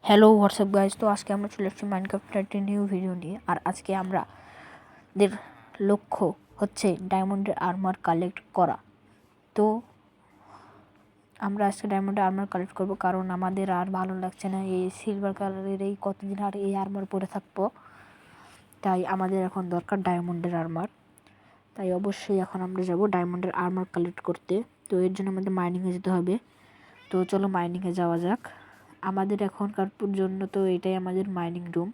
Hello WhatsApp guys. তো আজকে আমরা চলে এসেছি মাইনক্রাফটের একটি নিউ ভিডিও নিয়ে। আর আজকে আমাদের লক্ষ্য হচ্ছে ডায়মন্ডের আর্মার কালেক্ট করা। তো আমরা আজকে ডায়মন্ডের আর্মার কালেক্ট করব, কারণ আমাদের আর ভালো লাগছে না এই সিলভার কালারের এই কতদিন আর এই আর্মার পরে থাকবো। তাই আমাদের এখন দরকার ডায়মন্ডের আর্মার। তাই অবশ্যই এখন আমরা যাব ডায়মন্ডের আর্মার কালেক্ট করতে। তো এর জন্য আমাদের মাইনিংয়ে যেতে হবে। তো চলো মাইনিংয়ে যাওয়া যাক। আমাদের এখনকার জন্য তো এটাই আমাদের মাইনিং রুম,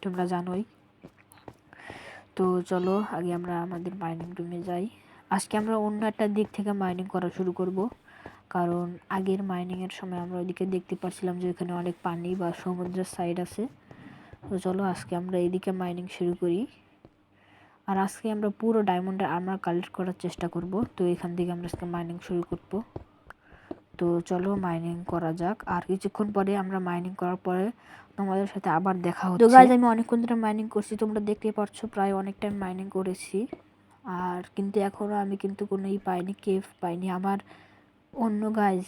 তোমরা জানোই। তো চলো আগে আমরা আমাদের মাইনিং রুমে যাই। আজকে আমরা অন্য একটা দিক থেকে মাইনিং করা শুরু করব, কারণ আগের মাইনিংয়ের সময় আমরা ওইদিকে দেখতে পাচ্ছিলাম যে ওখানে অনেক পানি বা সমুদ্রের সাইড আছে। তো চলো আজকে আমরা এইদিকে মাইনিং শুরু করি। আর আজকে আমরা পুরো ডায়মন্ডের আর্মার কালেক্ট করার চেষ্টা করব। তো এখান থেকে আমরা আজকে মাইনিং শুরু করব। তো চলো মাইনিং করা যাক। আর কিছুক্ষণ পরে আমরা মাইনিং করার পরে তোমাদের সাথে আবার দেখা হচ্ছে। তো গাইজ আমি অনেকক্ষণ ধরে মাইনিং করছি, তোমরা দেখতেই পাচ্ছ প্রায় অনেক টাইম মাইনিং করেছি। আর কিন্তু এখনও আমি কিন্তু কোনো পাইনি, কেভ পাইনি আমার। অন্য গাইজ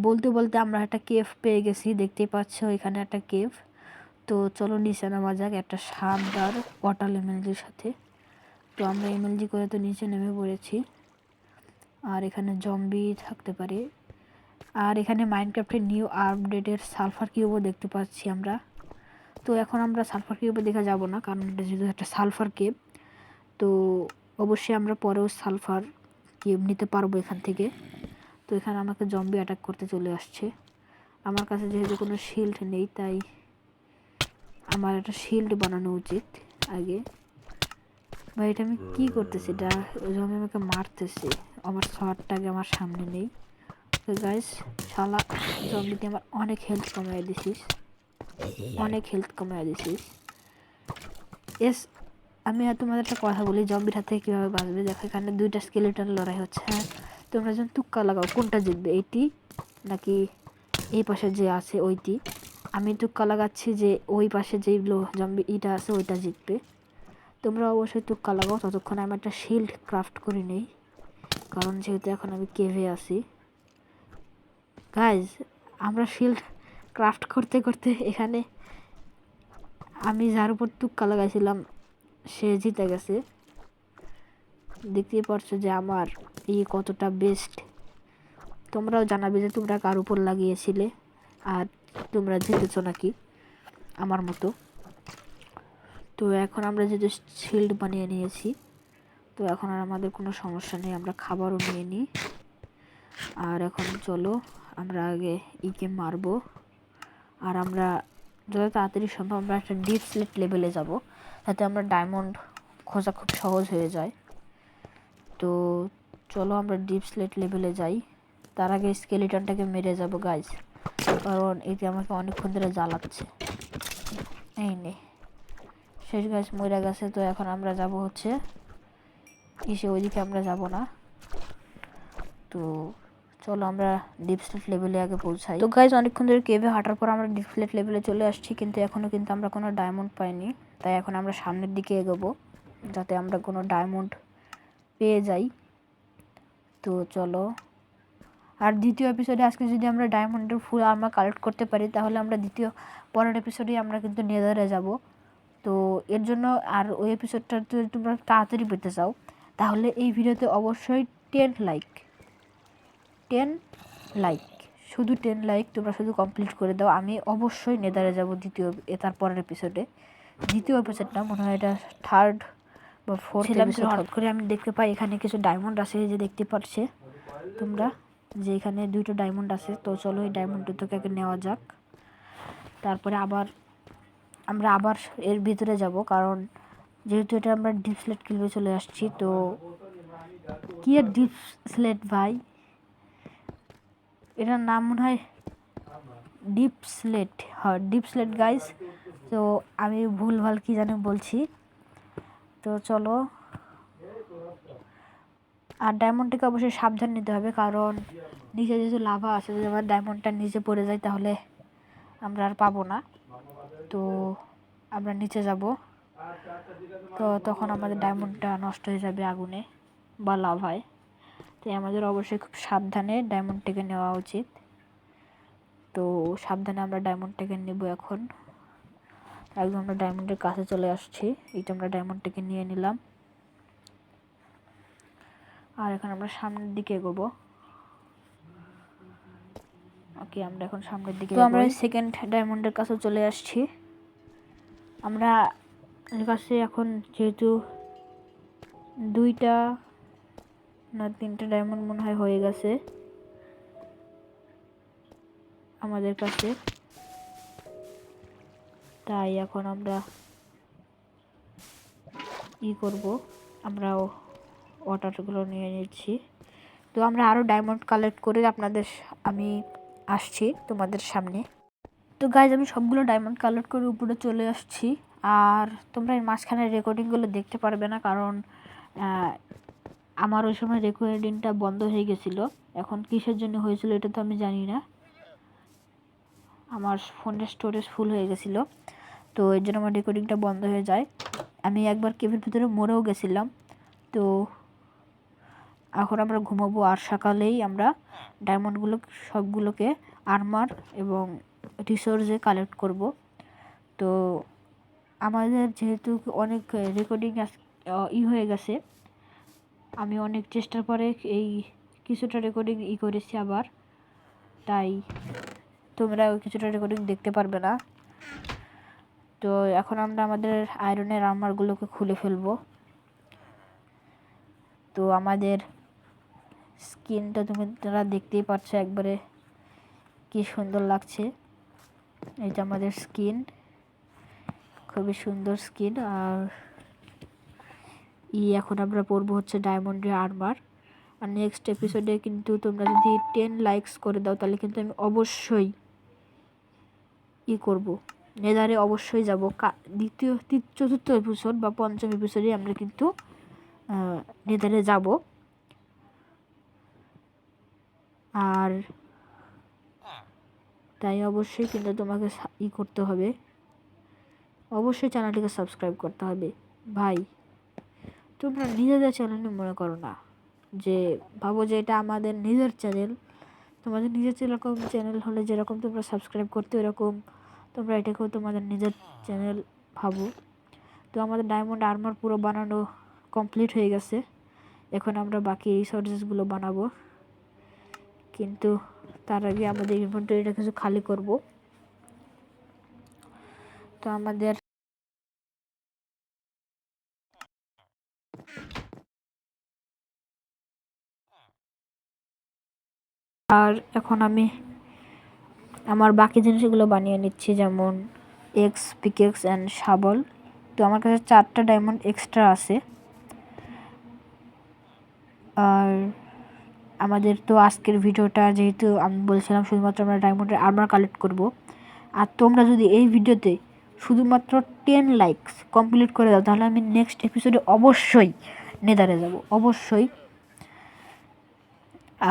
বলতে বলতে আমরা একটা কেভ পেয়ে গেছি, দেখতেই পাচ্ছ এখানে একটা কেভ। তো চলো নিচে নামা যাক একটা শানদার পটাল এমএলজির সাথে। তো আমরা এমএলজি করে তো নিচে নেমে পড়েছি। আর এখানে জম্বি থাকতে পারে। আর এখানে মাইনক্রাফটের নিউ আপডেটের সালফার কিউবও দেখতে পাচ্ছি আমরা। তো এখন আমরা সালফার কিউবে দেখা যাব না, কারণ এটা যেহেতু একটা সালফার কেব। তো অবশ্যই আমরা পরেও সালফার কিউব নিতে পারবো এখান থেকে। তো এখানে আমাকে জম্বি অ্যাটাক করতে চলে আসছে। আমার কাছে যেহেতু কোনো শিল্ড নেই, তাই আমার একটা শিল্ড বানানো উচিত আগে। ভাই এটা আমি কী করতেছি? এটা জম্বি আমাকে মারতেছে, আমার শটটাকে আমার সামনে নেই। তো গাইস শালা জম্বিতে আমার অনেক হেলথ কমাই দিছিস, এস। আমি আর তোমাদের একটা কথা বলি, জম্বির হাত থেকে কীভাবে বাঁচবে। দেখো এখানে দুইটা স্কেলেটন লড়াই হচ্ছে। হ্যাঁ, তোমরা যখন তুক্কা লাগাও কোনটা জিতবে, এইটি নাকি এই পাশে যে আছে ওইটি? আমি তুক্কা লাগাচ্ছি যে ওই পাশে যেই জম্বি ইটা আছে ওইটা জিতবে। তোমরা অবশ্যই তুক্কা লাগাও। ততক্ষণ আমি একটা শিল্ড ক্রাফট করে নেই, কারণ যেহেতু এখন আমি কেভে আছি। গাইজ আমরা শিল্ড ক্রাফট করতে করতে এখানে আমি যার উপর তুক্কা লাগাইছিলাম সে জিতে গেছে। দেখতেই পারছো যে আমার কতটা বেস্ট। তোমরাও জানাবে যে তোমরা কার উপর লাগিয়েছিলে আর তোমরা জিতেছো নাকি আমার মতো। তো এখন আমরা যেহেতু শিল্ড বানিয়ে নিয়েছি, তো এখন আর আমাদের কোনো সমস্যা নেই, আমরা খাবারও নিয়ে নিই। আর এখন চলো আমরা আগে ইকে মারবো। আর আমরা যত তাড়াতাড়ি সম্ভব আমরা একটা ডিপ স্লেট লেভেলে যাব, যাতে আমরা ডায়মন্ড খোঁজা খুব সহজ হয়ে যায়। তো চলো আমরা ডিপ স্লেট লেভেলে যাই। তার আগে স্কেলিটনটাকে মেরে যাব গাইজ, কারণ এটি আমাকে অনেকক্ষণ ধরে জ্বালাচ্ছে। এই নে শেষ গাছ মরে গেছে। তো এখন আমরা যাব হচ্ছে ওইদিকে আমরা যাব না। তো চলো আমরা ডিপ স্লেট লেভেলে আগে পৌঁছাই। তো গাইজ অনেকক্ষণ ধরে কেভে হাঁটার পর আমরা ডিপ স্লেট লেভেলে চলে আসছি, কিন্তু এখনও কিন্তু আমরা কোনো ডায়মন্ড পাইনি। তাই এখন আমরা সামনের দিকে এগোবো, যাতে আমরা কোনো ডায়মন্ড পেয়ে যাই। তো চলো। আর দ্বিতীয় এপিসোডে আজকে যদি আমরা ডায়মন্ডের ফুল আর্মার কালেক্ট করতে পারি, তাহলে আমরা পরের এপিসোডে আমরা কিন্তু নেদারে যাব। তো এর জন্য আর ওই এপিসোডটা যদি তোমরা তাড়াতাড়ি পেতে চাও, তাহলে এই ভিডিওতে অবশ্যই 10 লাইক, শুধু 10 লাইক তোমরা শুধু কমপ্লিট করে দাও। আমি অবশ্যই নেদারে যাব তার পরের এপিসোডে। দ্বিতীয় এপিসোডটা মনে হয় এটা থার্ড বা ফোর্থ এপিসোড। হঠাৎ করে আমি দেখতে পাই এখানে কিছু ডায়মন্ড আছে, যে দেখতে পাচ্ছে তোমরা যে এখানে 2টো ডায়মন্ড আছে। তো চলো এই ডায়মন্ড দুটোকে নেওয়া যাক। তারপরে আমরা আবার এর ভিতরে যাব, কারণ যেহেতু এটা আমরা ডিপ স্লেট কিলবে চলে আসছি। তো কি আর ডিপ স্লেট ভাই, এটার নাম মনে হয় ডিপ স্লেট। হ্যাঁ ডিপ স্লেট গাইস। তো আমি ভুলভাল কি জানি বলছি। তো চলো। আর ডায়মন্ডটাকে অবশ্যই সাবধান নিতে হবে, কারণ নিচে যেহেতু লাভা আছে, যদি আমার ডায়মন্ডটা নিচে পড়ে যায় তাহলে আমরা আর পাবো না। তো আমরা নিচে যাব, তো তখন আমাদের ডায়মন্ডটা নষ্ট হয়ে যাবে আগুনে বা লাভায়। তাই আমাদের অবশ্যই খুব সাবধানে ডায়মন্ডটাকে নেওয়া উচিত। তো সাবধানে আমরা ডায়মন্ডটাকে নেব। এখন একদম আমরা ডায়মন্ডের কাছে চলে আসছি। এইটা আমরা ডায়মন্ডটাকে নিয়ে নিলাম। আর এখন আমরা সামনের দিকে এগোবো। ওকে, আমরা এখন সামনের দিকে আমরা সেকেন্ড ডায়মন্ডের কাছে চলে আসছি। আমরা কাছে এখন যেহেতু 2টা না 3টা ডায়মন্ড মনে হয় হয়ে গেছে আমাদের কাছে, তাই এখন আমরা করব, আমরা ওয়াটারগুলো নিয়ে নিচ্ছি। তো আমরা আরও ডায়মন্ড কালেক্ট করে আমি আসছি তোমাদের সামনে। তো গাইজ আমি সবগুলো ডায়মন্ড কালেক্ট করে উপরে চলে আসছি। আর তোমরা এর মাঝখানের রেকর্ডিংগুলো দেখতে পারবে না, কারণ আমার ওই সময় রেকর্ডিংটা বন্ধ হয়ে গেছিলো। এখন কিসের জন্য হয়েছিল এটা তো আমি জানি না, আমার ফোনের স্টোরেজ ফুল হয়ে গেছিলো, তো এর জন্য আমার রেকর্ডিংটা বন্ধ হয়ে যায়। আমি একবার কেভের ভিতরে মরেও গেছিলাম। তো এখন আমরা ঘুমাবো, আর সকালেই আমরা ডায়মন্ডগুলো সবগুলোকে আর্মার এবং রিসোর্সে কালেক্ট করব। তো আমাদের যেহেতু অনেক রেকর্ডিং হয়ে গেছে, আমি অনেক চেষ্টার পরে এই কিছুটা রেকর্ডিং করেছি আবার, তাই তোমরা কিছুটা রেকর্ডিং দেখতে পারবে না। তো এখন আমরা আমাদের আয়রনের আর্মারগুলোকে খুলে ফেলবো। তো আমাদের স্কিনটা তোমরা দেখতেই পাচ্ছ, একবারে কি সুন্দর লাগছে। এটা আমাদের স্কিন, খুবই সুন্দর স্কিন। আর এখন আমরা পরবো হচ্ছে ডায়মন্ডের আর্মার। আর নেক্সট এপিসোডে কিন্তু তোমরা যদি 10 লাইকস করে দাও, তাহলে কিন্তু আমি অবশ্যই করব, নেদারে অবশ্যই যাব। চতুর্থ এপিসোড বা পঞ্চম এপিসোডে আমরা কিন্তু নেদারে যাব। আর তাই অবশ্যই কিন্তু তোমাকে করতে হবে, অবশ্যই চ্যানেলটিকে সাবস্ক্রাইব করতে হবে। ভাই তোমরা নিজেদের চ্যানেল মনে করো না, যে ভাবো যে এটা আমাদের নিজের চ্যানেল। তোমাদের নিজের যেরকম চ্যানেল হলে যেরকম তোমরা সাবস্ক্রাইব করতে, ওরকম তোমরা এটাকেও তোমাদের নিজের চ্যানেল ভাবো। তো আমাদের ডায়মন্ড আর্মার পুরো বানানো কমপ্লিট হয়ে গেছে। এখন আমরা বাকি রিসোর্সেসগুলো বানাবো, কিন্তু তার আগে আমাদের ইনভেন্টরিটা কিছু খালি করব। তো আমাদের আর এখন আমি আমার বাকি জিনিসগুলো বানিয়ে নিচ্ছি, যেমন এক্স, পিকেক্স অ্যান্ড শাবল। তো আমার কাছে 4টা ডায়মন্ড এক্সট্রা আছে। আর আমাদের তো আজকের ভিডিওটা, যেহেতু আমি বলছিলাম শুধুমাত্র আমরা ডায়মন্ডের আর্মার কালেক্ট করব, আর তোমরা যদি এই ভিডিওতে শুধুমাত্র 10 লাইকস কমপ্লিট করে দাও, তাহলে আমি নেক্সট এপিসোডে অবশ্যই নেদারে যাব, অবশ্যই।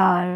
আর